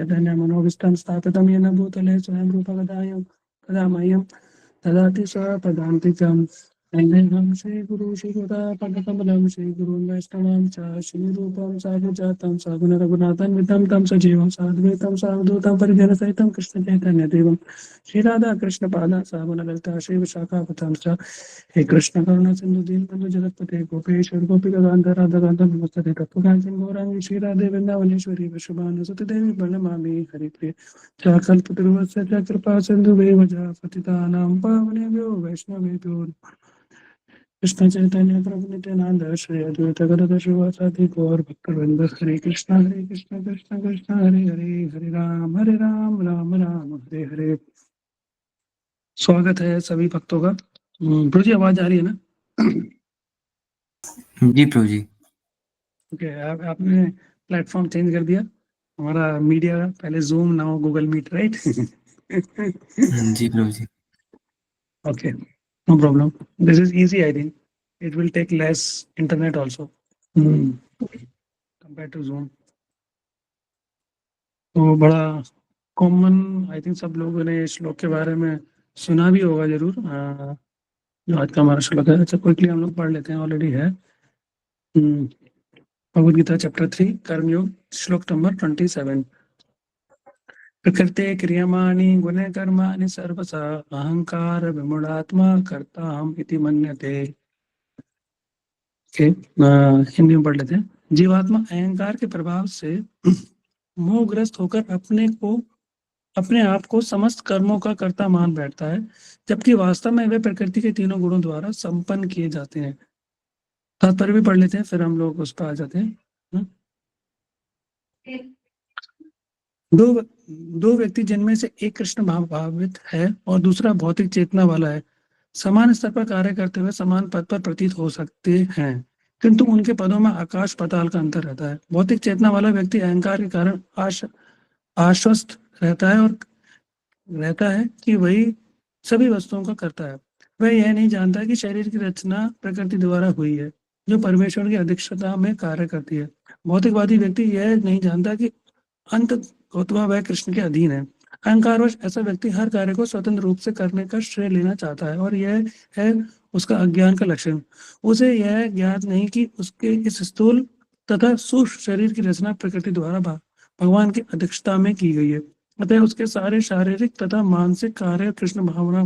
चैतन्य मनोविष्टं स्थापितं येन भूतले स्वयं कदा मह्यं ददाति स्वपदान्तिकम्। वन्देऽहं श्रीगुरुं श्रीयुतापदकमलं श्रीगुरुं वैष्णवां च श्रीरूपं साधुजातं सगुणरघुनाथं विद्धं तं सजीवं साद्वैतं सावधूतं परिजनसहितं कृष्णचैतन्यदेवं श्रीराधा कृष्णपादा सगुणललिता श्रीविशाखापदां च। हे कृष्ण करुणा सिंधु दीनबंधु जगतपते गोपेश्वर गोपिकांत राधा कांत नमस्ते तत्वकांचन गौरांगी श्री राधे वृंदावनेश्वरी वृषभानुसुते देवी प्रणमामि हरिप्रिय कल्पतरुवस्य च कृपा सिंधु पतितानां पावनेभ्यो वैष्णवेभ्यो कृष्ण चैतन्य प्रभु नित्यानंद श्री अद्वैत गदाधर श्रीवासादि गौर भक्तवृंद हरे कृष्ण कृष्ण कृष्ण हरे हरे हरे राम राम राम हरे हरे। स्वागत है सभी भक्तों का। प्रभु जी आवाज आ रही है ना? जी प्रभु जी। ओके, आपने प्लेटफॉर्म चेंज कर दिया हमारा मीडिया, पहले Zoom now Google Meet, right? जी प्रभु जी। Okay, no problem, this is easy, I think it will take less internet also compare to Zoom. तो बड़ा कॉमन, आई थिंक सब लोगों ने श्लोक के बारे में सुना भी होगा जरूर। जो आज का हमारा श्लोक है, अच्छा क्विकली हम लोग पढ़ लेते हैं, ऑलरेडी है। भगवद गीता चैप्टर 3 कर्मयोग श्लोक नंबर 27। प्रकृते क्रियमाणि गुणे कर्माणि सर्वसा अहंकार विमूढ़ात्मा कर्ताहम् इति मन्यते। हिंदी में पढ़ लेते हैं। जीवात्मा अहंकार के प्रभाव से मोहग्रस्त होकर अपने आप को समस्त कर्मों का कर्ता मान बैठता है, जबकि वास्तव में वे प्रकृति के तीनों गुणों द्वारा संपन्न किए जाते हैं। तात्पर्य भी पढ़ लेते हैं, फिर हम लोग उस पर आ जाते हैं। दो व्यक्ति जिनमें से एक कृष्ण भावित है और दूसरा भौतिक चेतना वाला है, समान स्तर पर कार्य करते हुए समान पद पर प्रतीत हो सकते हैं, किंतु उनके पदों में आकाश पाताल का अंतर रहता है। भौतिक चेतना वाला व्यक्ति अहंकार के कारण आश्वस्त रहता है कि वही सभी वस्तुओं का करता है। वह यह नहीं जानता कि शरीर की रचना प्रकृति द्वारा हुई है, जो परमेश्वर की अध्यक्षता में कार्य करती है। भौतिकवादी व्यक्ति यह नहीं जानता कि अंत वह कृष्ण के अधीन है। अहंकारवश ऐसा व्यक्ति हर कार्य को स्वतंत्र रूप से करने का श्रेय लेना चाहता है, और यह है उसका अज्ञान का लक्षण। उसे यह ज्ञात नहीं कि उसके इस स्थूल तथा सूक्ष्म शरीर की रचना प्रकृति द्वारा भगवान की अध्यक्षता में की गई है। अतः उसके सारे शारीरिक तथा मानसिक कार्य कृष्ण भावना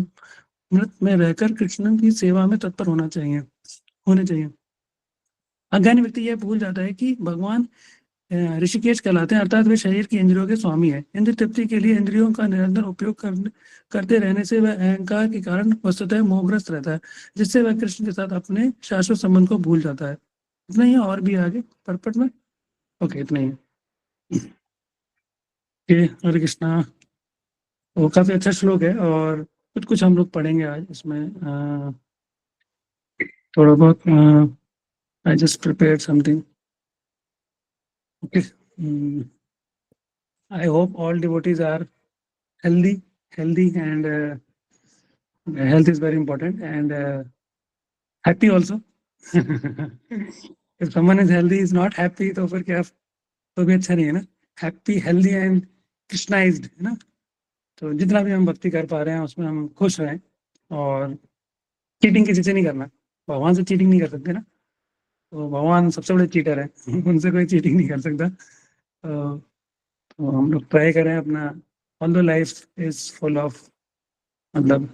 में रहकर कृष्ण की सेवा में तत्पर होने चाहिए। अज्ञानी व्यक्ति यह भूल जाता है कि भगवान ऋषिकेश कहलाते हैं, अर्थात वे शरीर की इंद्रियों के स्वामी है। इंद्रिय तृप्ति के लिए इंद्रियों का निरंतर उपयोग करते रहने से वह अहंकार के कारण वस्तुतः मोहग्रस्त रहता है, जिससे वह कृष्ण के साथ अपने शाश्वत संबंध को भूल जाता है। इतना ही है, और भी आगे परपट में? ओके, इतना ही है। हरे कृष्णा। वो काफी अच्छा श्लोक है, और कुछ हम लोग पढ़ेंगे आज इसमें। थोड़ा बहुत I just prepared something. Okay, I hope all devotees are healthy, and health is very important, and happy also. If someone is healthy is not happy, तो फिर क्या, तो भी अच्छा नहीं है ना। Happy, healthy and Krishnized, है ना। तो जितना भी हम भक्ति कर पा रहे हैं उसमें हम खुश रहें, और चीटिंग किसी से नहीं करना। भगवान से चीटिंग नहीं कर सकते ना, तो भगवान सबसे बड़े चीटर है। उनसे कोई चीटिंग नहीं कर सकता। तो हम लोग ट्राई करें अपना। Although life is full of मतलब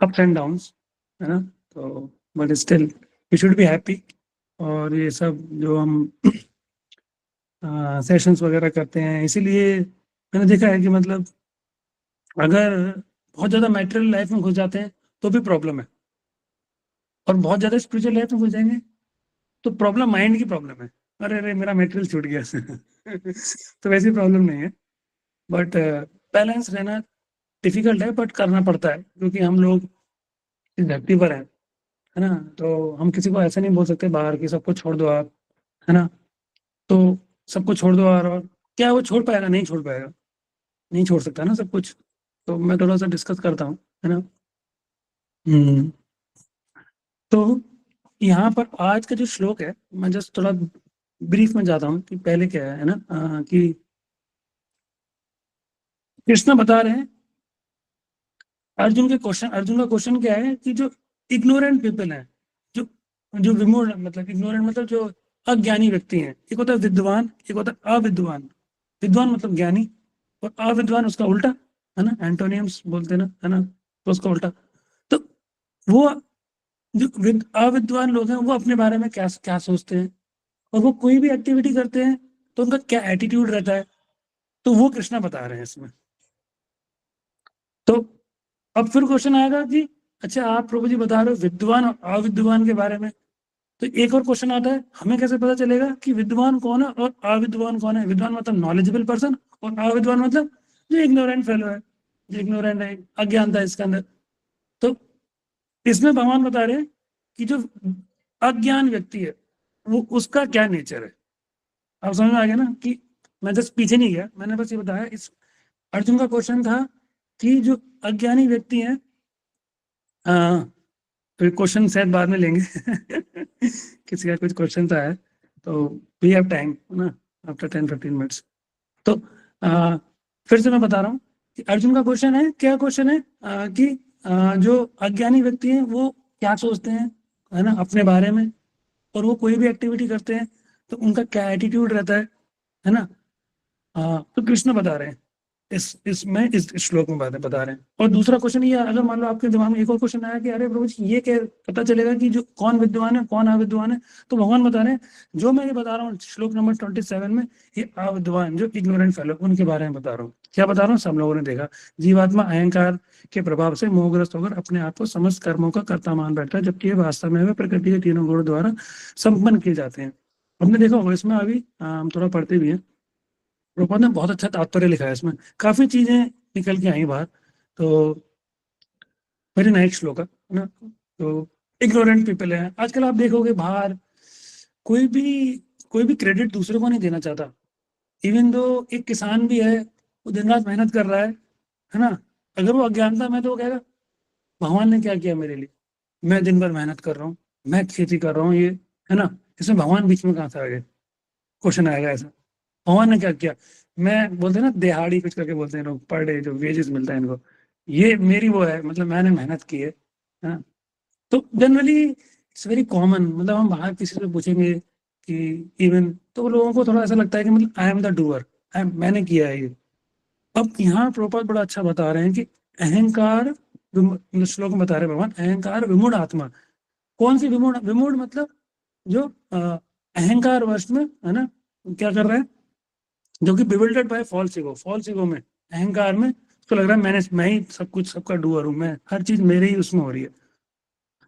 अप्स एंड डाउन्स, है ना, तो but still we should be happy. और ये सब जो हम सेशंस वगैरह करते हैं, इसीलिए मैंने देखा है कि मतलब अगर बहुत ज़्यादा मैटेरियल लाइफ में घुस जाते हैं तो भी प्रॉब्लम है, और बहुत ज़्यादा स्पिरिचुअल लाइफ में घुस जाएंगे तो प्रॉब्लम माइंड की प्रॉब्लम है। अरे अरे मेरा मटेरियल छूट गया। तो वैसी प्रॉब्लम नहीं है, बट बैलेंस रहना डिफिकल्ट है, बट करना पड़ता है, क्योंकि हम लोग इस धरती पर हैं, है ना। तो हम किसी को ऐसा नहीं बोल सकते बाहर की सबको छोड़ दो आप, है ना। तो सबको छोड़ दो, और क्या वो छोड़ पाएगा? नहीं छोड़ पाएगा, नहीं छोड़ सकता ना सब कुछ। तो मैं थोड़ा सा डिस्कस करता हूँ, है ना। तो यहाँ पर आज का जो श्लोक है, मैं जस्ट थोड़ा ब्रीफ में जाता हूँ कि पहले क्या है ना, कि कृष्ण बता रहे हैं अर्जुन का क्वेश्चन क्या है कि जो इग्नोरेंट पीपल है, जो जो विमूढ़ मतलब इग्नोरेंट मतलब जो अज्ञानी व्यक्ति हैं, एक होता है विद्वान, एक होता है अविद्वान। विद्वान मतलब ज्ञानी, और अविद्वान उसका उल्टा, है ना, एंटोनियम्स बोलते हैं ना, है ना, तो उसका उल्टा। तो वो जो अविद्वान लोग हैं वो अपने बारे में क्या क्या सोचते हैं, और वो कोई भी एक्टिविटी करते हैं तो उनका क्या एटीट्यूड रहता है, तो वो कृष्णा बता रहे हैं इसमें। तो अब फिर क्वेश्चन आएगा कि अच्छा आप प्रभु जी बता रहे हो विद्वान और अविद्वान के बारे में, तो एक और क्वेश्चन आता है हमें कैसे पता चलेगा कि विद्वान कौन है और अविद्वान कौन है। विद्वान मतलब नॉलेजेबल पर्सन, और अविद्वान मतलब जो इग्नोरेंट फेलो है, जो इग्नोरेंट है, अज्ञानता है इसके अंदर। तो इसमें भगवान बता रहे हैं कि जो अज्ञान व्यक्ति है वो उसका क्या नेचर है। आप समझ में आ गया ना कि मैं जस्ट पीछे नहीं गया, मैंने बस ये बताया। इस अर्जुन का क्वेश्चन था कि जो अज्ञानी व्यक्ति है, फिर क्वेश्चन शायद बाद में लेंगे किसी का कुछ क्वेश्चन तो है, तो वी हैव टाइम ना, आफ्टर 10-15 मिनट्स। तो आ, फिर से मैं बता रहा हूँ कि अर्जुन का क्वेश्चन है, क्या क्वेश्चन है कि जो अज्ञानी व्यक्ति हैं वो क्या सोचते हैं, है ना, अपने बारे में, और वो कोई भी एक्टिविटी करते हैं तो उनका क्या एटीट्यूड रहता है ना। तो कृष्ण बता रहे हैं इस श्लोक में बातें बता रहे हैं। और दूसरा क्वेश्चन ये, अगर मान लो आपके दिमाग में एक और क्वेश्चन आया कि अरे प्रभु जी ये क्या पता चलेगा कि जो कौन विद्वान है कौन अविद्वान है, तो भगवान बता रहे हैं जो मैं ये बता रहा हूँ श्लोक नंबर 27 में, ये अविद्वान जो इग्नोरेंट फेलो उनके बारे में बता रहा हूँ। क्या बता रहा हूँ, सब लोगों ने देखा, जीवात्मा अहंकार के प्रभाव से मोहग्रस्त होकर अपने आप को समस्त कर्मों का कर्ता मान बैठता है, जबकि ये वास्तव में वे प्रकृति के तीनों गुणों द्वारा संपन्न किए जाते हैं। हमने देखा होगा इसमें, अभी हम थोड़ा पढ़ते भी हैं, प्रभुपाद ने बहुत अच्छा तात्पर्य लिखा है इसमें, काफी चीजें निकल के आई बाहर। तो वेरी नाइस श्लोक है ना। तो इग्नोरेंट पीपल है, आजकल आप देखोगे बाहर कोई भी कोई भी क्रेडिट दूसरे को नहीं देना चाहता। इवन दो एक किसान भी है, वो दिन रात मेहनत कर रहा है ना, अगर वो अज्ञानता में तो वो कहेगा भगवान ने क्या किया मेरे लिए, मैं दिन भर मेहनत कर रहा हूँ, मैं खेती कर रहा हूँ, ये है ना, इसमें भगवान बीच में कहाँ से आ गए, क्वेश्चन आएगा ऐसा। भगवान ने क्या किया, मैं बोलते हैं ना दिहाड़ी कुछ करके बोलते हैं लोग, पर डे जो वेजेस मिलता है इनको, ये मेरी वो है, मतलब मैंने मेहनत की है हाँ। तो जनरली इट्स वेरी कॉमन, मतलब हम बाहर किसी से पूछेंगे कि इवन, तो लोगों को थोड़ा ऐसा लगता है कि मतलब आई एम द डूअर, मैंने किया है ये। अब यहाँ प्रोपाल बड़ा अच्छा बता रहे हैं कि अहंकार मतलब श्लोक में बता रहे हैं भगवान, अहंकार विमूढ़ आत्मा। कौन सी विमूढ़, विमूढ़ मतलब जो अहंकार वश में है ना क्या कर रहा है, जो कि bewildered by false ego, false ego में, अहंकार में उसको लग रहा है मैं ही सब कुछ सबका डूअर हूँ, मैं हर चीज मेरे ही उसमें हो रही है।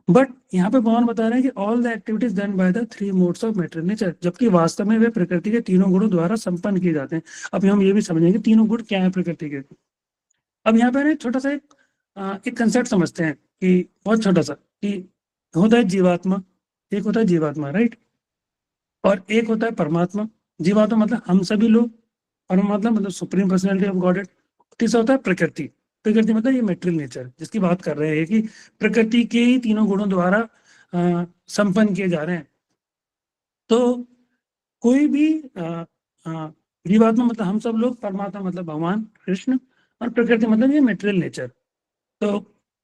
बट यहाँ पे भगवान बता रहे हैं कि all the activities done by the three modes of matter nature, जबकि वास्तव में वे प्रकृति के तीनों गुणों द्वारा संपन्न किए जाते हैं। अब हम ये भी समझेंगे तीनों गुण क्या है प्रकृति के। अब यहाँ पे ना छोटा सा एक कंसेप्ट समझते हैं कि बहुत छोटा सा, कि होता है जीवात्मा, एक होता है जीवात्मा राइट, और एक होता है परमात्मा। जीवात्मा मतलब हम सभी लोग, परमात्मा मतलब सुप्रीम पर्सनैलिटी ऑफ गॉड। तीसरा होता है प्रकृति, प्रकृति मतलब ये मेटेरियल नेचर जिसकी बात कर रहे हैं कि प्रकृति के ही तीनों गुणों द्वारा संपन्न किए जा रहे हैं। तो कोई भी जीवात्मा मतलब हम सब लोग, परमात्मा मतलब भगवान कृष्ण, और प्रकृति मतलब ये मेटेरियल नेचर। तो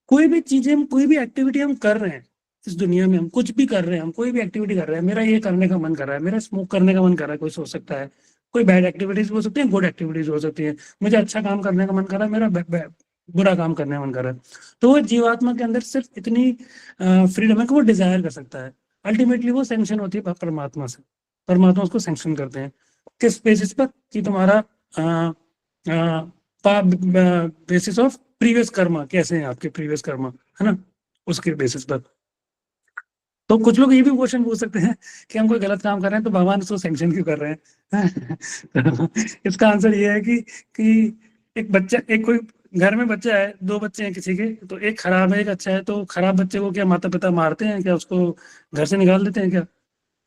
कोई भी चीजें हम, कोई भी एक्टिविटी हम कर रहे हैं इस दुनिया में, हम कुछ भी कर रहे हैं, हम कोई भी एक्टिविटी कर रहे हैं, मेरा ये करने का मन कर रहा है, मेरा स्मोक करने का मन कर रहा है, कोई सोच सकता है, कोई बैड एक्टिविटीज हो सकती है, गुड एक्टिविटीज हो सकती है, मुझे अच्छा काम करने का मन कर रहा है, मेरा बुरा काम करने का मन कर रहा है। तो वो जीवात्मा के अंदर सिर्फ इतनी फ्रीडम है कि वो डिजायर कर सकता है। अल्टीमेटली वो सैंक्शन होती है परमात्मा से, परमात्मा उसको सैंक्शन करते हैं। किस बेसिस पर, कि तुम्हारा बेसिस ऑफ प्रीवियस कर्मा कैसे हैं, आपके प्रीवियस कर्मा, है ना, उसके बेसिस पर। तो कुछ लोग ये भी क्वेश्चन पूछ सकते हैं कि हम कोई गलत काम कर रहे हैं तो भगवान उसको सैंक्शन क्यों कर रहे हैं तो इसका आंसर ये है कि एक बच्चा, एक कोई घर में बच्चा है, दो बच्चे हैं किसी के, तो एक खराब है एक अच्छा है, तो खराब बच्चे को क्या माता पिता मारते हैं क्या, उसको घर से निकाल देते हैं क्या,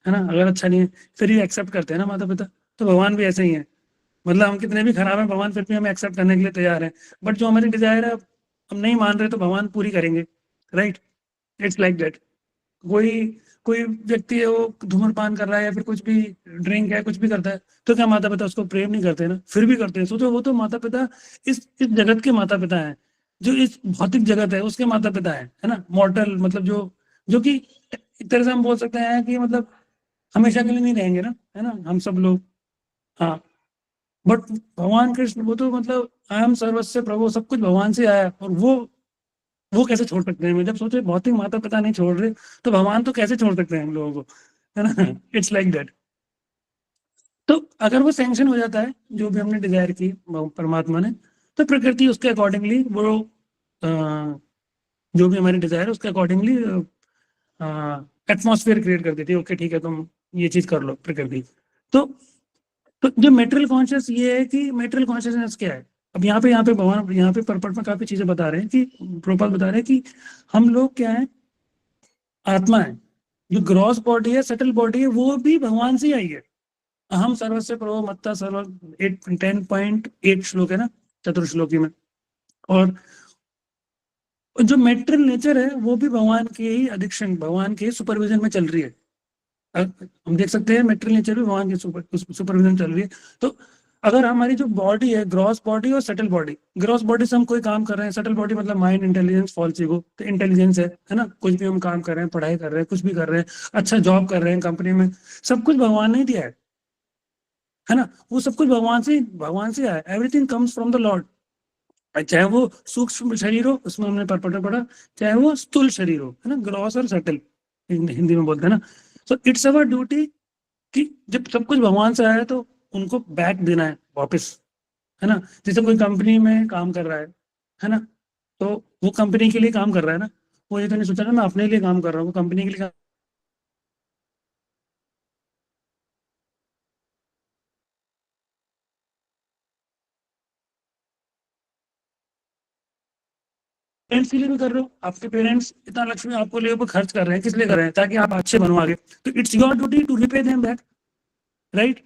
है ना, अगर अच्छा नहीं है फिर ये एक्सेप्ट करते हैं ना माता पिता। तो भगवान भी ऐसे ही है, मतलब हम कितने भी खराब हैं भगवान फिर भी हमें एक्सेप्ट करने के लिए तैयार है। बट जो हमारी डिजायर है हम नहीं मान रहे तो भगवान पूरी करेंगे, राइट, इट्स लाइक दैट। कोई कोई व्यक्ति है वो धूम्रपान कर रहा है या फिर कुछ भी ड्रिंक है, कुछ भी करता है, तो क्या माता पिता उसको प्रेम नहीं करते ना? फिर भी करते हैं। सोचो, वो तो माता पिता इस जगत के माता पिता हैं, जो इस भौतिक जगत है उसके माता पिता है ना? मॉर्टल मतलब जो जो कि एक तरह से हम बोल सकते हैं कि मतलब हमेशा के लिए नहीं रहेंगे ना, है ना, हम सब लोग। हाँ, बट भगवान कृष्ण वो तो मतलब अहम सर्वस्व प्रभु, सब कुछ भगवान से आया है, और वो कैसे छोड़ सकते हैं? मैं जब सोचे भौतिक माता पिता नहीं छोड़ रहे, तो भगवान तो कैसे छोड़ सकते हैं हम लोगों को, है ना? It's like that. तो अगर वो सैंक्शन हो जाता है जो भी हमने डिजायर की परमात्मा ने, तो प्रकृति उसके अकॉर्डिंगली वो अ, जो भी हमारी डिजायर है उसके अकॉर्डिंगली एटमॉस्फेयर क्रिएट कर देती है। ओके ठीक है, तुम ये चीज कर लो प्रकृति। तो तो जो मेटेरियल कॉन्शियस ये है कि मेटेरियल कॉन्शियसनेस क्या है? अब यहाँ पे भगवान यहाँ पे परपट में काफी चीजें बता रहे हैं कि प्रोपाल बता रहे हैं कि हम लोग क्या है, आत्मा है। जो ग्रॉस बॉडी है, सटल बॉडी है, वो भी भगवान से ही आई है। अहम सर्वस्य प्रभो मत्ता सर्व 10.8 श्लोक है ना, चतुर्श्लोकी में। और जो मेटेरियल नेचर है वो भी भगवान के ही अधिक्षण, भगवान के सुपरविजन में चल रही है। हम देख सकते हैं मेटेरियल नेचर भी भगवान की सुपरविजन चल रही है। तो अगर हमारी जो बॉडी है, ग्रॉस बॉडी और सटल बॉडी, ग्रॉस बॉडी से हम कोई काम कर रहे हैं, सटल बॉडी मतलब माइंड, इंटेलिजेंस, फॉल्स ईगो, तो इंटेलिजेंस है ना? कुछ भी हम काम कर रहे हैं, पढ़ाई कर रहे हैं, कुछ भी कर रहे हैं, अच्छा जॉब कर रहे हैं कंपनी में, सब कुछ भगवान ने ही दिया है ना? वो सब कुछ भगवान से आया, everything comes from the Lord. चाहे वो सूक्ष्म शरीर हो, उसमें हमने पर पढ़ा, चाहे वो स्थूल शरीर हो, है ना, ग्रॉस और सटल हिंदी में बोलते हैं ना। सो इट्स अवर ड्यूटी कि जब सब कुछ भगवान से आया है तो उनको बैक देना है वापस, है ना? जैसे कोई कंपनी में काम कर रहा है ना? तो वो कंपनी के लिए काम कर रहा है ना, वो ये तो नहीं सोचा ना मैं अपने लिए काम कर रहा हूँ, वो कंपनी के लिए पेरेंट्स के लिए भी कर रहे हो। आपके पेरेंट्स इतना लक्ष्मी आपको लिए ऊपर खर्च कर रहे हैं, किस लिए कर रहे हैं? ताकि आप अच्छे बनो आगे। तो it's your duty to repay them back, right?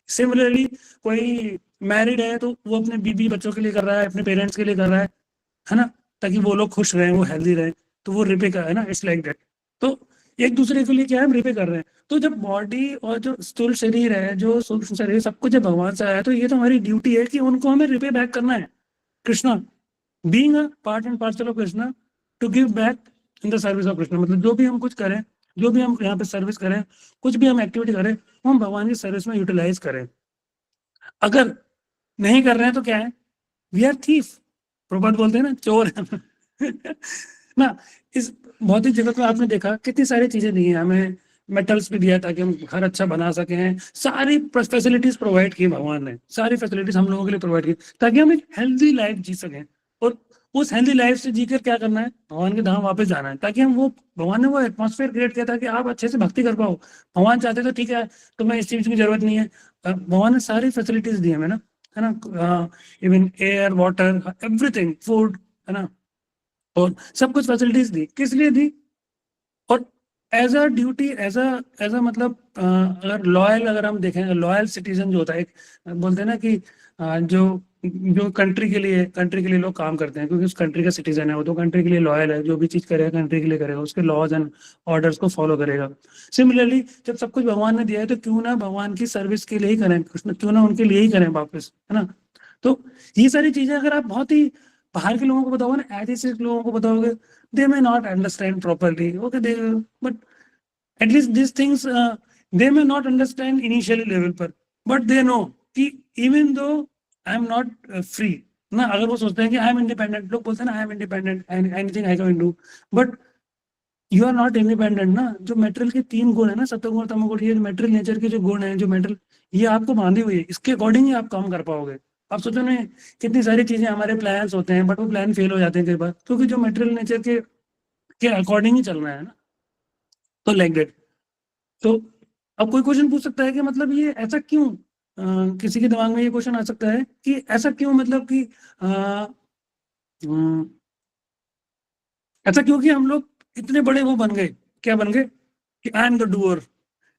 Similarly कोई मैरिड है तो वो अपने बीबी बच्चों के लिए कर रहा है, अपने पेरेंट्स के लिए कर रहा है ना? ताकि वो लोग खुश रहें, वो हेल्दी रहें, तो वो रिपे का है ना, इट्स लाइक दैट। तो एक दूसरे के लिए क्या है, हम रिपे कर रहे हैं। तो जब बॉडी और जो स्थूल शरीर है, जो सूक्ष्म शरीर, सब कुछ जब भगवान से आया है, तो ये तो हमारी ड्यूटी है कि उनको हमें रिपे बैक करना है। Krishna being a part and parcel of Krishna, to give back in the service of Krishna, मतलब जो भी हम कुछ करें, जो भी हम यहाँ पे सर्विस करें, कुछ भी हम एक्टिविटी करें, वो हम भगवान की सर्विस में यूटिलाइज करें। अगर नहीं कर रहे हैं तो क्या है? We are thief. प्रभात बोलते हैं ना, चोर है ना? इस भौतिक जगत में आपने देखा कितनी सारी चीजें दी हैं हमें, मेटल्स भी दिया ताकि हम घर अच्छा बना सकें, सारी फैसिलिटीज प्रोवाइड की भगवान ने, सारी फैसिलिटीज हम लोगों के लिए प्रोवाइड की ताकि हम एक हेल्दी लाइफ जी सकें। और उस हेल्दी लाइफ से जीकर क्या करना है? भगवान के धाम वापस जाना है, ताकि हम वो, भगवान ने वो एटमॉस्फेयर क्रिएट किया था कि आप अच्छे से भक्ति कर पाओ। भगवान चाहते तो ठीक है, तुम्हें इस चीज की जरूरत नहीं है, भगवान ने सारी फैसिलिटीज दी हमें ना, है ना? Even air, water, everything, food, है ना? और सब कुछ फैसिलिटीज दी, किस लिए दी? और as a duty, as a मतलब अगर लॉयल, अगर हम देखें लॉयल सिटीजन जो होता है, एक बोलते हैं ना कि जो जो कंट्री के लिए लोग काम करते हैं क्योंकि उस कंट्री का सिटीजन है, वो तो कंट्री के लिए लॉयल है, जो भी चीज करेगा कंट्री के लिए करेगा, उसके लॉज एंड ऑर्डर्स को फॉलो करेगा। सिमिलरली जब सब कुछ भगवान ने दिया है तो क्यों ना भगवान की सर्विस के लिए ही करें, कृष्ण क्यों ना उनके लिए ही करें वापस, है ना? तो ये सारी चीजें अगर आप बहुत ही बाहर के लोगों को बताओगे ना, ऐसे लोगों को बताओगे, they may not understand properly, okay, but at least these things they may not understand initially level पर, but they know कि even though I am not free ना, अगर वो सोचते हैं कि आई एम इंडिपेंडेंट, लोग बोलते हैं ना I am independent, anything I can do, but you are not independent ना। जो मेटेरियल के 3 गुण है ना, सत्वगुण तमोगुण, ये मेटेरियल नेचर के जो गुण है, जो मेटेरियल, ये आपको बांधी हुई है, इसके अकॉर्डिंग ही आप काम कर पाओगे। आप सोचो ना, कितनी सारी चीजें हमारे प्लान्स होते हैं बट वो प्लान फेल हो जाते हैं कई बार, क्योंकि जो मेटेरियल नेचर के अकॉर्डिंग ही चलना है ना। तो लाइक दैट। तो अब कोई क्वेश्चन पूछ सकता है कि मतलब ये ऐसा क्यों, किसी के दिमाग में ये क्वेश्चन आ सकता है कि ऐसा क्यों, मतलब कि अम, ऐसा क्यों कि हम लोग इतने बड़े वो बन गए, क्या बन गए कि I am the doer,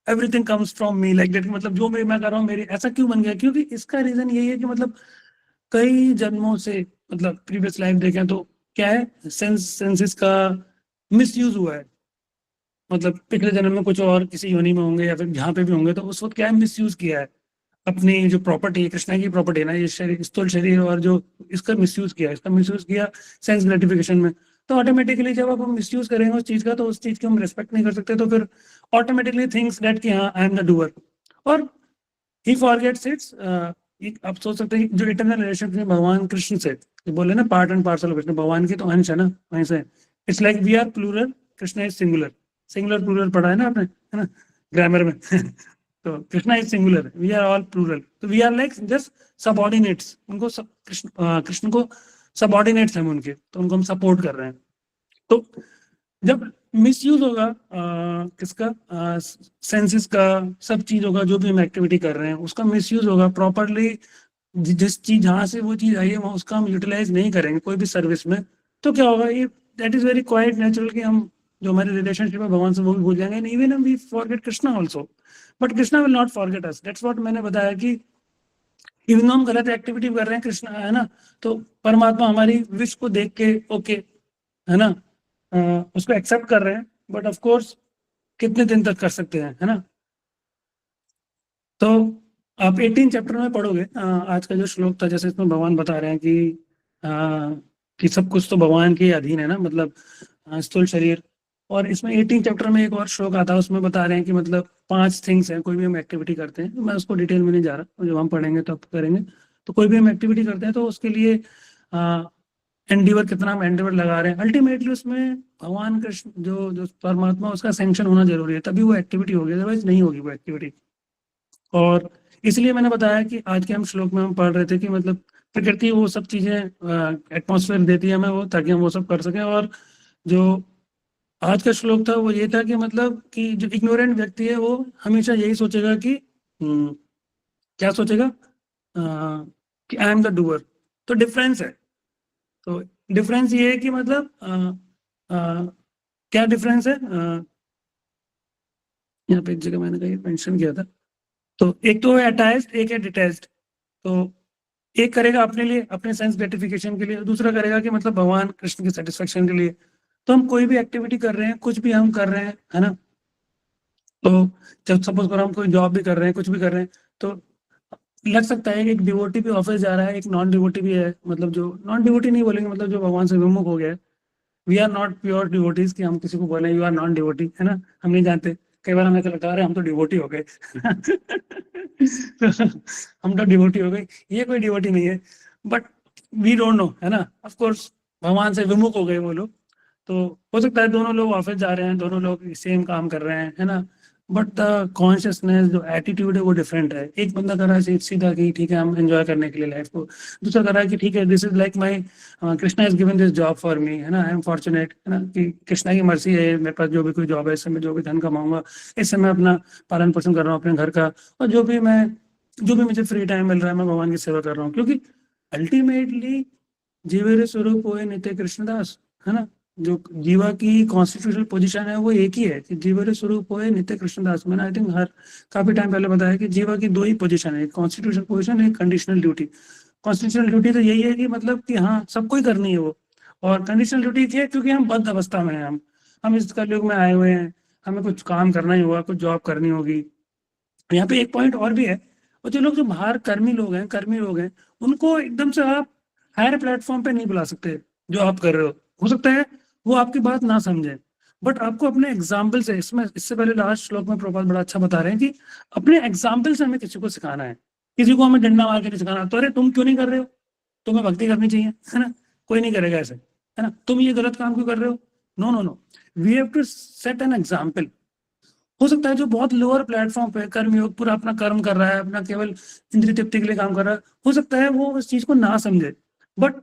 everything comes from me, like that, मतलब जो मैं कर रहा हूँ मेरी, ऐसा क्यों बन गया? क्योंकि इसका रीजन यही है कि मतलब कई जन्मों से, मतलब प्रीवियस लाइफ देखें तो क्या है, सेंसेस का मिस यूज हुआ है। मतलब पिछले जन्म में कुछ और किसी योनि में होंगे या फिर जहाँ पे भी होंगे, तो उस वक्त क्या मिस यूज किया है अपनी जो प्रॉपर्टी है, कृष्णा की प्रॉपर्टी है ना, ये शरीर, स्थूल शरीर, और जो इसका मिसयूज किया सेंस ग्रेटिफिकेशन में। तो ऑटोमेटिकली जब आप हम मिसयूज करेंगे उस चीज का, तो उस चीज की हम रिस्पेक्ट नहीं कर सकते, तो फिर ऑटोमेटिकली थिंक्स दैट कि हाँ आई एम द डूअर, और ही फॉरगेट्स इट्स। आप सोच सकते हैं कि जो इटरनल रिलेशनशिप है भगवान कृष्ण से, ये बोले ना part and parcel of Krishna, भगवान की तो अंश है ना, वहीं से it's like we are plural, Krishna is singular. Singular plural पढ़ा है ना आपने, है ना, ग्रामर में। तो Krishna is singular, we are all plural, तो we are like just subordinates, उनको सब कृष्ण को सबऑर्डिनेट्स हम उनके, तो उनको हम सपोर्ट कर रहे हैं। तो जब मिसयूज होगा किसका, सेंसेस का, सब चीजों का, जो भी हम एक्टिविटी कर रहे हैं उसका मिसयूज होगा प्रॉपरली, जिस चीज जहां से वो चीज आई है वहाँ उसका हम यूटिलाइज नहीं करेंगे कोई भी सर्विस में, तो क्या होगा, ये that is very quite natural कि हम जो हमारे रिलेशनशिप है भगवान से वो भी भूल जाएंगे, and even we forget Krishna also, but Krishna will not forget us. That's what मैंने बताया कि इवन हम गलत एक्टिविटी कर रहे हैं कृष्णा, है ना, तो परमात्मा हमारी विश को देख के ओके, है ना, उसको एक्सेप्ट कर रहे हैं, बट ऑफ कोर्स कितने दिन तक कर सकते हैं, है ना। तो आप 18 चैप्टर में पढ़ोगे, आज का जो श्लोक था, जैसे इसमें भगवान बता रहे हैं अ, कि सब कुछ तो भगवान के अधीन है ना, मतलब स्थूल शरीर। और इसमें 18 चैप्टर में एक और श्लोक आता है, उसमें बता रहे हैं कि मतलब 5 थिंग्स हैं, कोई भी हम एक्टिविटी करते हैं, मैं उसको डिटेल में नहीं जा रहा, जब हम पढ़ेंगे तो करेंगे। तो कोई भी हम एक्टिविटी करते हैं तो उसके लिए एंडीवर, कितना हम एंडीवर लगा रहे हैं, अल्टीमेटली उसमें भगवान कृष्ण जो परमात्मा, उसका सैंक्शन होना जरूरी है, तभी वो एक्टिविटी होगी, अदरवाइज नहीं होगी वो एक्टिविटी। और इसलिए मैंने बताया कि आज के हम श्लोक में हम पढ़ रहे थे कि मतलब प्रकृति वो सब चीजें एटमॉस्फेयर देती है हमें वो, ताकि हम वो सब कर सकें। और जो आज का श्लोक था वो ये था कि मतलब कि जो इग्नोरेंट व्यक्ति है वो हमेशा यही सोचेगा कि क्या सोचेगा, कि आई एम द डूअर। तो डिफरेंस है, तो डिफरेंस ये है कि मतलब क्या डिफरेंस है, यहाँ पे एक जगह मैंने कहीं मेंशन किया था। तो एक तो है अटैच्ड, एक है डिटैच्ड। तो एक करेगा अपने लिए, अपने सेंस ग्रेटिफिकेशन के लिए, दूसरा करेगा कि मतलब भगवान कृष्ण की सेटिस्फेक्शन के लिए। तो हम कोई भी एक्टिविटी कर रहे हैं, कुछ भी हम कर रहे हैं, है ना, तो जब सपोज करो हम कोई जॉब भी कर रहे हैं, कुछ भी कर रहे हैं, तो लग सकता है कि एक डिवोटी भी ऑफिस जा रहा है, एक नॉन डिवोटी भी है, मतलब जो नॉन डिवोटी नहीं बोलेंगे, मतलब जो भगवान से विमुख हो गया है। We are not pure devotees कि हम किसी को बोले यू आर नॉन डिवोटी, है ना, हम नहीं जानते। कई बार हमें ऐसा लगता है हम तो डिवोटी हो गए। हम तो डिवोटी हो गए, ये कोई डिवोटी नहीं है, बट वी डोंट नो, है ना, ऑफ कोर्स भगवान से विमुख हो गए वो लोग। तो हो सकता है दोनों लोग ऑफिस जा रहे हैं, दोनों लोग सेम काम कर रहे हैं, है ना, बट द कॉन्शियसनेस, जो एटीट्यूड है वो डिफरेंट है। एक बंदा कर रहा है सीधा कि ठीक है हम एंजॉय करने के लिए लाइफ को, दूसरा कर रहा है कि ठीक है this is like my, Krishna is given this job for me, है ना, आई एम फॉर्चुनेट, है ना, कि कृष्णा की मर्जी है मेरे पास जो भी कोई जॉब है, इससे मैं जो भी धन कमाऊंगा, इससे मैं अपना पालन पोषण कर रहा हूँ अपने घर का, और जो भी मुझे फ्री टाइम मिल रहा है मैं भगवान की सेवा कर रहा हूँ, क्योंकि अल्टीमेटली जीवेर स्वरूप होए नित्य कृष्णदास, है ना, जो जीवा की कॉन्स्टिट्यूशनल पोजीशन है वो एक ही है कि जीवेर स्वरूप होए नित्य कृष्णदास। मैंने आई थिंक काफी टाइम पहले बताया कि जीवा की 2 ही पोजीशन है, एक कॉन्स्टिट्यूशनल पोजीशन, एक कंडीशनल ड्यूटी। कॉन्स्टिट्यूशनल ड्यूटी तो यही है कि मतलब कि हाँ सबको ही करनी है वो, और कंडीशनल ड्यूटी क्या है, क्योंकि हम बद्ध अवस्था में हैं, हम इस कलयुग में आए हुए हैं, हमें कुछ काम करना ही होगा, कुछ जॉब करनी होगी। यहाँ पे एक पॉइंट और भी है, और जो लोग, जो बाहर कर्मी लोग हैं, उनको एकदम से आप हायर प्लेटफॉर्म पे नहीं बुला सकते। जो आप कर रहे हो सकता है वो आपकी बात ना समझे, बट आपको अपने एग्जाम्पल से, इसमें इससे पहले लास्ट श्लोक में प्रभुपाद बड़ा अच्छा बता रहे हैं कि अपने एग्जाम्पल से हमें किसी को सिखाना है, किसी को हमें डंडा मार के नहीं सिखाना, तो अरे तुम क्यों नहीं कर रहे हो, तुम्हें भक्ति करनी चाहिए, है ना, कोई नहीं करेगा ऐसे, है ना, तुम ये गलत काम क्यों कर रहे हो, no no no, we have to set an example. हो सकता है जो बहुत लोअर प्लेटफॉर्म पे कर्मयोग पूरा अपना कर्म कर रहा है, अपना केवल इंद्रिय तृप्ति के लिए काम कर रहा है, हो सकता है वो उस चीज को ना समझे, बट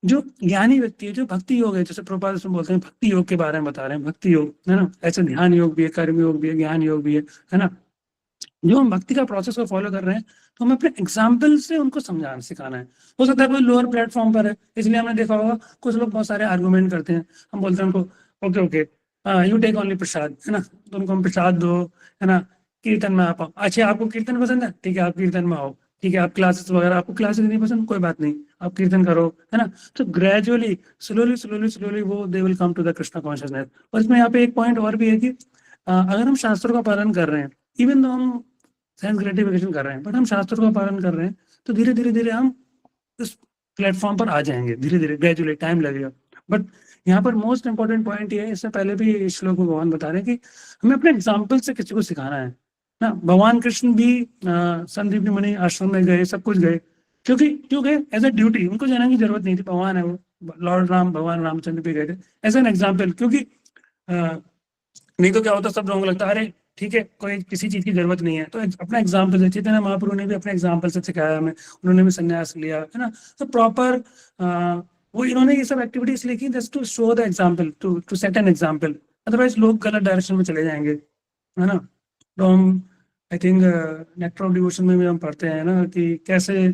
जो ज्ञानी व्यक्ति है, जो भक्ति योग है, जैसे प्रभुपाद इसमें बोलते हैं भक्ति योग के बारे में बता रहे हैं, भक्ति योग, है ना, ऐसे ध्यान योग भी है, कर्म योग भी है, ज्ञान योग भी है ना, जो हम भक्ति का प्रोसेस को फॉलो कर रहे हैं, तो हमें अपने एग्जाम्पल से उनको समझाना सिखाना है। हो सकता है कोई लोअर प्लेटफॉर्म पर है, इसलिए हमने देखा होगा कुछ लोग बहुत सारे आर्गुमेंट करते हैं, हम बोलते हैं उनको okay okay you take only prasad, है ना, तो उनको हम प्रसाद दो, है ना, कीर्तन में आप आओ, अच्छा आपको कीर्तन पसंद है, ठीक है आप कीर्तन में आओ, ठीक है आप क्लासेस वगैरह, आपको क्लासेस नहीं पसंद कोई बात नहीं, आप कीर्तन करो, है ना। तो ग्रेजुअली स्लोली स्लोली स्लोली वो they will come to the Krishna consciousness. और इसमें यहाँ पे एक पॉइंट और भी है कि अगर हम शास्त्रों का पालन कर रहे हैं, इवन तो हम सेंस ग्रेटिफिकेशन कर रहे हैं, बट हम शास्त्रों का पालन कर रहे हैं, तो धीरे धीरे धीरे हम उस प्लेटफॉर्म पर आ जाएंगे, धीरे धीरे ग्रेजुअली टाइम लगेगा। बट यहाँ पर मोस्ट इंपॉर्टेंट पॉइंट ये है, इससे पहले भी इस श्लोक में भगवान बता रहे हैं कि हमें अपने एग्जाम्पल से किसी को सिखाना है ना। भगवान कृष्ण भी संदीप मुनि आश्रम में गए, सब कुछ गए, क्योंकि क्यों गए? एज अ ड्यूटी, उनको जाने की जरूरत नहीं थी, भगवान है वो, लॉर्ड राम, भगवान रामचंद्र भी गए थे एज एन एग्जाम्पल। क्योंकि नहीं तो क्या होता, सब लोगों को लगता है अरे ठीक है, कोई किसी चीज की जरूरत नहीं है, तो अपना एग्जाम्पल से, चैतन्य महाप्रभु ने भी अपने एग्जाम्पल से सिखाया हमें, उन्होंने भी संन्यास लिया, है ना। तो प्रॉपर वो इन्होंने ये सब एक्टिविटीज लिखी just to show the example, to to set an example. Otherwise लोग गलत डायरेक्शन में चले जाएंगे, है ना। तो हम I think nectar of devotion में भी हम पढ़ते हैं ना कि कैसे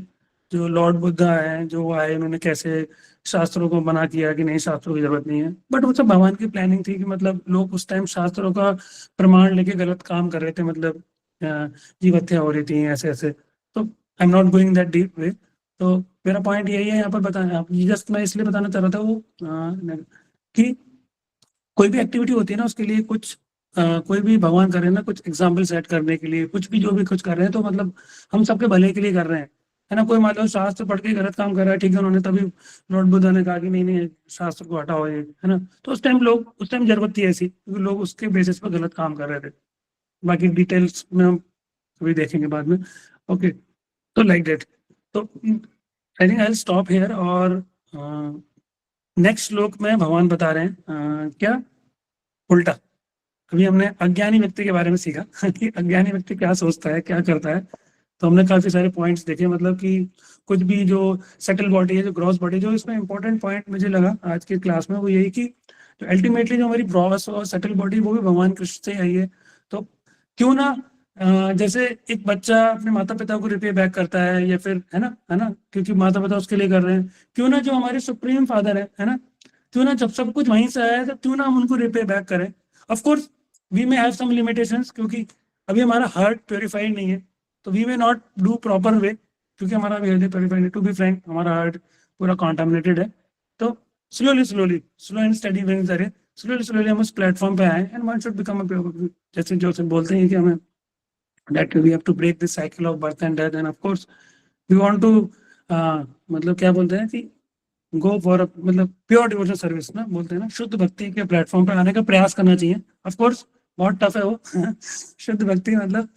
जो लॉर्ड बुद्धा है, जो वो आए, उन्होंने कैसे शास्त्रों को मना किया कि नहीं, शास्त्रों की जरूरत नहीं है। बट वो सब भगवान की प्लानिंग थी कि मतलब लोग उस टाइम शास्त्रों का प्रमाण लेके गलत काम कर रहे थे, मतलब जीव हत्या हो रही थी ऐसे ऐसे। तो I am not going that deep way. तो मेरा पॉइंट यही है यहाँ पर बताना, आप जस्ट मैं इसलिए बताना चाह रहा था वो कि कोई भी एक्टिविटी होती है ना, उसके लिए कुछ कोई भी भगवान कर रहे हैं ना, कुछ एग्जाम्पल सेट करने के लिए, कुछ भी जो भी कुछ कर रहे हैं, तो मतलब हम सबके भले के लिए कर रहे हैं, है ना। कोई मान लो शास्त्र पढ़ के गलत काम कर रहा है, ठीक है, उन्होंने तभी लॉर्ड बुद्धा ने कहा कि नहीं नहीं, शास्त्र को हटाओ ये, है ना। तो उस टाइम जरूरत थी ऐसी, क्योंकि लोग उसके बेसिस पर गलत काम कर रहे थे। बाकी डिटेल्स में हम अभी देखेंगे बाद में। ओके, तो लाइक दैट। तो I think I will stop here. और नेक्स्ट श्लोक में भगवान बता रहे हैं क्या, उल्टा। अभी हमने अज्ञानी व्यक्ति के बारे में सीखा कि अज्ञानी व्यक्ति क्या सोचता है, क्या करता है। तो हमने काफी सारे पॉइंट्स देखे, मतलब कि कुछ भी जो सेटल बॉडी है, जो ग्रॉस बॉडी, जो इसमें इंपॉर्टेंट पॉइंट मुझे लगा आज की क्लास में वो यही कि जो अल्टीमेटली जो हमारी ग्रॉस और सेटल बॉडी, वो भी भगवान कृष्ण से आई है। तो क्यों ना जैसे एक बच्चा अपने माता पिता को रिपे बैक करता है, या फिर है ना, क्योंकि माता पिता उसके लिए कर रहे हैं, क्यों ना जो हमारे सुप्रीम फादर है ना, क्यों ना जब सब कुछ वहीं से आया है, तो क्यों ना हम उनको रिपे बैक करें। Of course we may have some limitations, क्योंकि अभी हमारा हार्ट प्योरीफाइड नहीं है, तो we may not do proper way, क्योंकि हमारा हृदय प्योरीफाइड है। टू बी फ्रैंक, हमारा हार्ट पूरा कॉन्टामिनेटेड है। तो slowly slowly, slow and steady winning the race, slowly slowly हम उस प्लेटफॉर्म पे आए, and one should become a pure, जैसे जो से बोलते हैं कि हमें that we have to break this cycle of birth and death, and of course we want to मतलब क्या बोलते हैं कि गो फॉर मतलब प्योर डिवोशनल सर्विस ना, बोलते हैं ना, शुद्ध भक्ति के प्लेटफॉर्म पर आने का प्रयास करना चाहिए। ऑफ कोर्स बहुत टफ है वो शुद्ध भक्ति मतलब।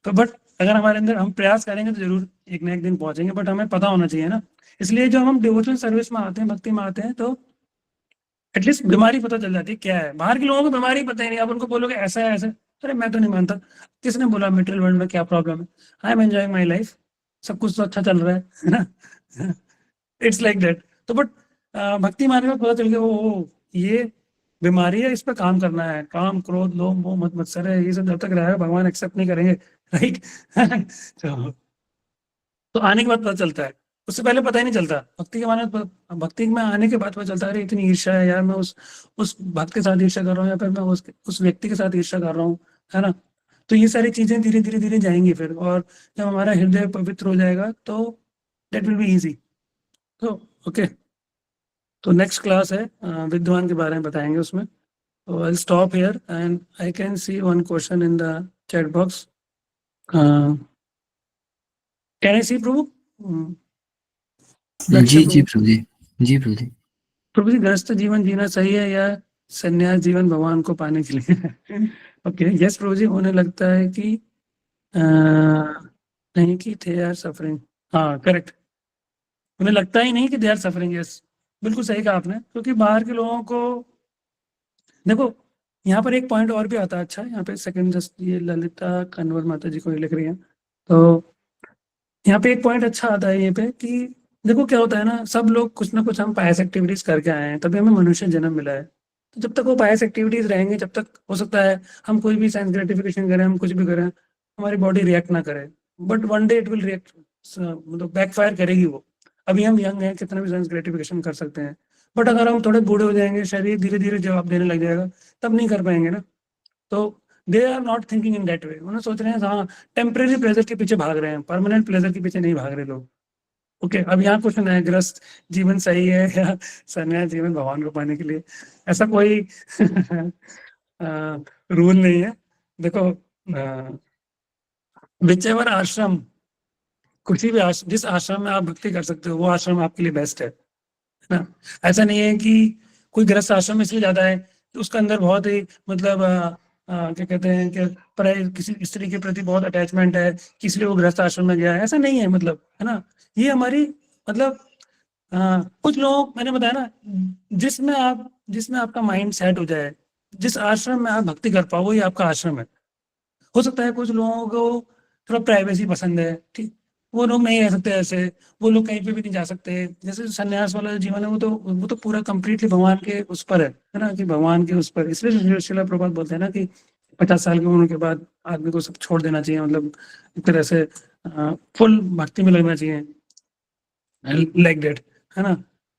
तो बट अगर हमारे अंदर हम प्रयास करेंगे तो जरूर एक ना एक दिन पहुंचेंगे, बट हमें पता होना चाहिए ना। इसलिए जब हम डिवोशनल सर्विस में आते हैं, भक्ति में आते हैं, तो एटलीस्ट बीमारी पता चल जाती है क्या है। बाहर के लोगों को बीमारी पता ही नहीं, आप उनको बोलोगे ऐसा है ऐसा, अरे मैं तो नहीं मानता, किसने बोला मेटेरियल वर्ल्ड में क्या प्रॉब्लम है, I am enjoying my life, सब कुछ तो अच्छा चल रहा है ना। It's like that. तो बट भक्ति मार्ग में पता चल गया ओ ये बीमारी है, इस पर काम करना है, काम क्रोध लोभ मोह मत मत्सर है, ये सब जब तक रहेगा भगवान एक्सेप्ट नहीं करेंगे, राइट। तो आने के बाद पता चलता है, उससे पहले पता ही नहीं चलता। भक्ति के माने भक्ति में आने के बाद पता चलता है अरे इतनी ईर्ष्या है यार, मैं उस भक्त के साथ ईर्ष्या कर रहा हूँ, या फिर मैं उस व्यक्ति के साथ ईर्ष्या कर रहा हूँ, है ना। तो ये सारी चीजें धीरे धीरे धीरे जाएंगी फिर, और जब हमारा हृदय पवित्र हो जाएगा तो दैट विल बी इजी। तो ओके, तो नेक्स्ट क्लास है विद्वान के बारे में बताएंगे उसमें। तो I stop here and I can see one question in the chat box. Can I see Prabhu? जी जी प्रभु जी, जी प्रभु जी। प्रभु जी, गृहस्थ जीवन जीना सही है या संन्यास जीवन भगवान को पाने के लिए? ओके, यस प्रभु जी, उन्हें लगता है कि नहीं कि दे आर सफरिंग। हाँ करेक्ट, उन्हें लगता ही नहीं कि दे आर सफरिंग। यस, बिल्कुल सही कहा आपने, क्योंकि बाहर के लोगों को देखो, यहाँ पर एक पॉइंट और भी आता है। अच्छा, यहाँ पे सेकंड जस्ट ये ललिता कन्वर माता जी को ये लिख रही है, तो यहाँ पे एक पॉइंट अच्छा आता है ये पे कि देखो क्या होता है ना, सब लोग कुछ ना कुछ हम पायस एक्टिविटीज करके आए हैं, तभी हमें मनुष्य जन्म मिला है। तो जब तक वो पायस एक्टिविटीज रहेंगे, जब तक हो सकता है हम कोई भी सेंस ग्रेटिफिकेशन करें, हम कुछ भी करें, हमारी बॉडी रिएक्ट ना करे, but one day it will react, मतलब बैकफायर करेगी वो। अभी हम यंग हैं, कितना भी सेंस ग्रेटिफिकेशन कर सकते हैं, बट अगर हम थोड़े बूढ़े हो जाएंगे, शरीर धीरे धीरे जवाब देने लग जाएगा, तब नहीं कर पाएंगे ना। तो they are not thinking in that way, उन्हें सोच रहे हैं हाँ टेम्परेरी प्लेजर के पीछे भाग रहे हैं, परमानेंट प्लेजर के पीछे नहीं भाग रहे लोग। ओके, अब यहाँ क्वेश्चन है, गृहस्थ जीवन सही है या संन्यास जीवन भगवान को पाने के लिए? ऐसा कोई रूल नहीं है। देखो, विच एवर आश्रम, किसी भी आश्रम, जिस आश्रम में आप भक्ति कर सकते हो वो आश्रम आपके लिए बेस्ट है ना। ऐसा नहीं है कि कोई गृहस्थ आश्रम इसलिए ज्यादा है तो उसका अंदर बहुत ही मतलब क्या कहते हैं कि किसी स्त्री के प्रति बहुत अटैचमेंट है कि इसलिए वो गृहस्थ आश्रम में गया है, ऐसा नहीं है, मतलब, है ना। ये हमारी मतलब कुछ लोग, मैंने बताया ना, जिसमें आपका माइंड सेट हो जाए, जिस आश्रम में आप भक्ति कर पाओ वही आपका आश्रम है। हो सकता है कुछ लोगों को थोड़ा प्राइवेसी पसंद है, ठीक, वो लोग नहीं रह सकते ऐसे, वो लोग कहीं पे भी नहीं जा सकते। जैसे सन्यास वाला जो जीवन है वो तो पूरा कंप्लीटली भगवान के उस पर है ना, कि भगवान के उस पर, इसलिए श्रीला प्रभुपाद बोलते हैं ना कि 50 साल की उम्र के बाद आदमी को सब छोड़ देना चाहिए, मतलब एक तरह से फुल भक्ति में लगना चाहिए, लाइक दैट, है ना।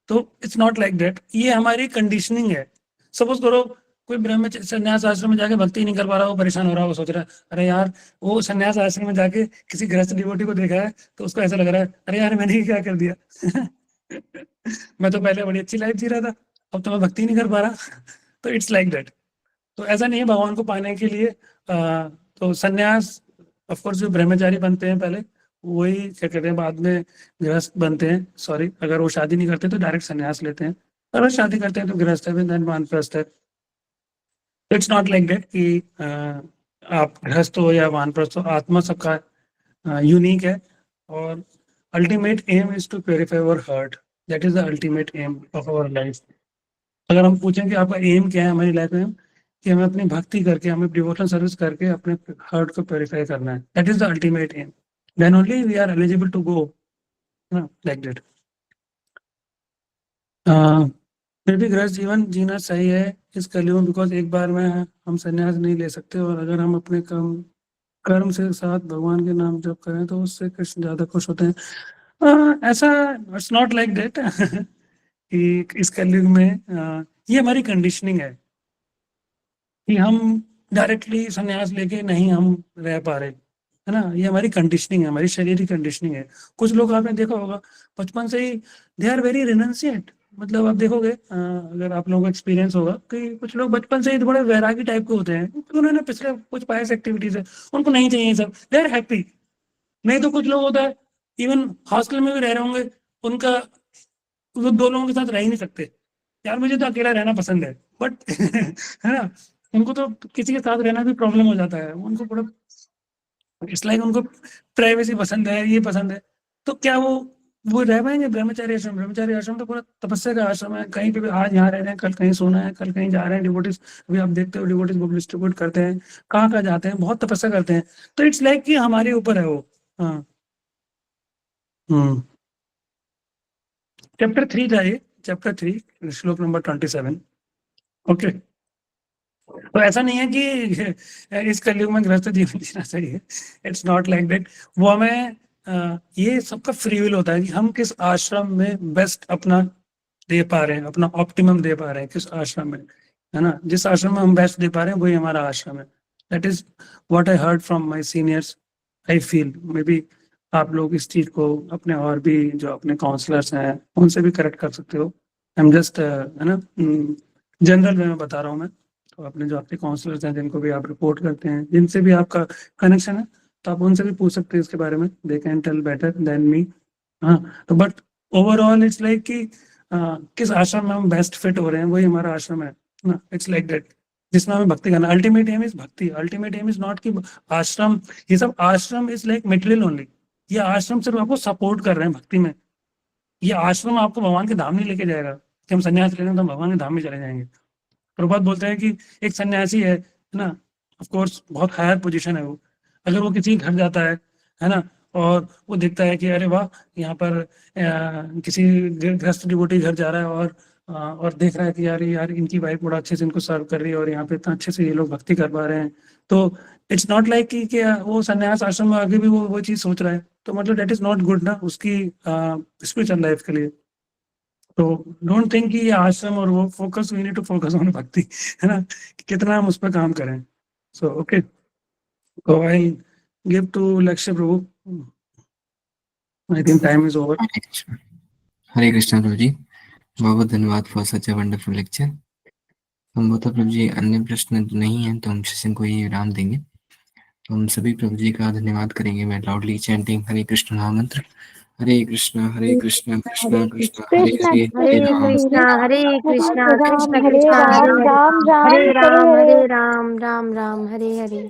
तो इट्स नॉट लाइक दैट, ये हमारी कंडीशनिंग है। सपोज करो कोई ब्रह्मचर्य संन्यास आश्रम में जाके भक्ति नहीं कर पा रहा, वो परेशान हो रहा है, वो सोच रहा है अरे यार, वो संन्यास आश्रम में जाके किसी गृहस्थ डिवोटी को देखा है तो उसको ऐसा लग रहा है अरे यार मैंने ये क्या कर दिया मैं तो पहले बड़ी अच्छी लाइफ जी रहा था, अब तो मैं भक्ति नहीं कर पा रहा तो इट्स लाइक दैट। तो ऐसा नहीं है, भगवान को पाने के लिए तो संन्यास, ऑफकोर्स जो ब्रह्मचारी बनते हैं पहले वही क्या कहते हैं बाद में गृहस्थ बनते हैं, सॉरी, अगर वो शादी नहीं करते तो डायरेक्ट संन्यास लेते हैं, अगर शादी करते हैं तो गृहस्थ है, देन वानप्रस्थ है। इट्स नॉट लाइक दैट कि आप गृहस्थ हो या वानप्रस्थ हो, आत्मा सबका यूनिक है। और ultimate aim is to purify our heart, that is the ultimate aim of our life. अगर हम पूछें कि आपका एम क्या है हमारी लाइफ में, कि हमें अपनी भक्ति करके, हमें डिवोशनल सर्विस करके अपने हार्ट को प्योरीफाई करना है, that is the ultimate aim, then only we are eligible to go, like that. फिर भी गृहस्थ जीवन जीना सही है इस कलयुग में, बिकॉज एक बार में हम संन्यास नहीं ले सकते, और अगर हम अपने कर्म कर्म से साथ भगवान के नाम जप करें तो उससे कृष्ण ज्यादा खुश होते हैं। ऐसा इट्स नॉट लाइक दैट कि इस कलयुग में ये हमारी कंडीशनिंग है कि हम डायरेक्टली संन्यास लेके नहीं हम रह पा रहे, है ना। ये हमारी कंडीशनिंग है, हमारी शरीर कंडीशनिंग है। कुछ लोग आपने देखा होगा बचपन से ही दे आर वेरी रिनंसिएंट, मतलब आप देखोगे अगर आप लोगों को एक्सपीरियंस होगा कि कुछ लोग बचपन से ही थोड़े वैरागी टाइप के होते हैं, क्योंकि उन्होंने पिछले कुछ पास्ट एक्टिविटीज है, उनको नहीं चाहिए ये सब, दे आर हैप्पी। नहीं तो कुछ लोग होता है इवन हॉस्टल में भी रह रहे होंगे, उनका वो दो लोगों के साथ रह ही नहीं सकते, यार मुझे तो अकेला रहना पसंद है, बट है ना, उनको तो किसी के साथ रहना भी प्रॉब्लम हो जाता है, उनको पूरा इट्स लाइक उनको प्राइवेसी पसंद है, ये पसंद है। तो क्या वो रह पाएंगे ब्रह्मचारी आश्रम? ब्रह्मचारी आश्रम तो पूरा तपस्या का आश्रम है, कहीं पे भी आज यहाँ रह रहे हैं, कल कहीं सोना है, कल कहीं जा रहे हैं डिवोटिस। अभी आप देखते हो डिवोटिस बुक डिस्ट्रीब्यूट करते हैं, कहाँ कहाँ जाते हैं, बहुत तपस्या करते हैं। तो इट्स लाइक कि हमारे ऊपर है वो। हाँ। हम्म। चैप्टर 3 था ये, चैप्टर 3, श्लोक नंबर 27। ओके। तो ऐसा नहीं है कि इस कलयुग में गृहस्थ जीवन जीना सही है, इट्स नॉट लाइक दैट। वो हमें ये सबका फ्री विल होता है कि हम किस आश्रम में बेस्ट अपना दे पा रहे हैं, अपना ऑप्टिमम दे पा रहे हैं किस आश्रम में, है ना। जिस आश्रम में हम बेस्ट दे पा रहे हैं वही हमारा आश्रम है। That is what I heard from my seniors. I feel may be आप लोग इस चीज को अपने और भी जो अपने काउंसलर्स हैं उनसे भी करेक्ट कर सकते हो। आई एम जस्ट, है ना, जनरल वे में बता रहा हूँ मैं। तो अपने जो आपके काउंसलर्स हैं जिनको भी आप रिपोर्ट करते हैं, जिनसे भी आपका कनेक्शन है, तो आप उनसे भी पूछ सकते हैं इसके बारे में, they can tell better than me. हाँ, तो बट ओवरऑल इट्स लाइक कि किस आश्रम में हम बेस्ट फिट हो रहे हैं वही हमारा आश्रम है ना। इट्स लाइक दैट, जिसमें हमें भक्ति करना, अल्टीमेट एम इज भक्ति, अल्टीमेट एम इज नॉट कि आश्रम, ये सब आश्रम इज लाइक मटेरियल ओनली। ये आश्रम सिर्फ आपको सपोर्ट कर रहे हैं भक्ति में, ये आश्रम आपको भगवान के धाम नहीं लेके जाएगा कि हम संन्यास ले रहे हैं तो हम भगवान के धाम में चले जाएंगे। प्रभुपाद बोलते हैं कि एक सन्यासी है ना, ऑफ कोर्स बहुत हायर पोजीशन है वो, अगर वो किसी के घर जाता है ना, और वो देखता है कि अरे वाह, यहाँ पर किसी गृहस्थ डिवोटी घर जा रहा है, और देख रहा है कि यार यार इनकी वाइफ बड़ा अच्छे से इनको सर्व कर रही है और यहाँ पे इतना अच्छे से ये लोग भक्ति कर पा रहे हैं, तो इट्स नॉट लाइक कि वो संन्यास आश्रम में आगे भी वो चीज सोच रहा है, तो मतलब डेट इज नॉट गुड ना उसकी स्पिरिचुअल लाइफ के लिए। तो डोंट थिंक कि ये आश्रम और वो, focus, we need to focus on bhakti, है ना, कि कितना हम उस पर काम करें। सो ओके, तो आई गिव टू लक्ष्य प्रभु। I think time is over. हरे कृष्णा प्रभु जी, बहुत बहुत धन्यवाद for such a wonderful lecture. संभवतः प्रभु जी अन्य प्रश्न नहीं है तो हम सेशन को ही विराम देंगे। तो हम सभी प्रभु जी का धन्यवाद करेंगे मैं लाउडली चैंटिंग हरे कृष्ण महामंत्र। हरे कृष्ण कृष्ण कृष्ण हरे हरे, हरे हरे राम कृष्णा राम कृष्ण हरे कृष्ण राम हरे राम राम हरे हरे हरे राम हरे राम राम राम हरे हरे।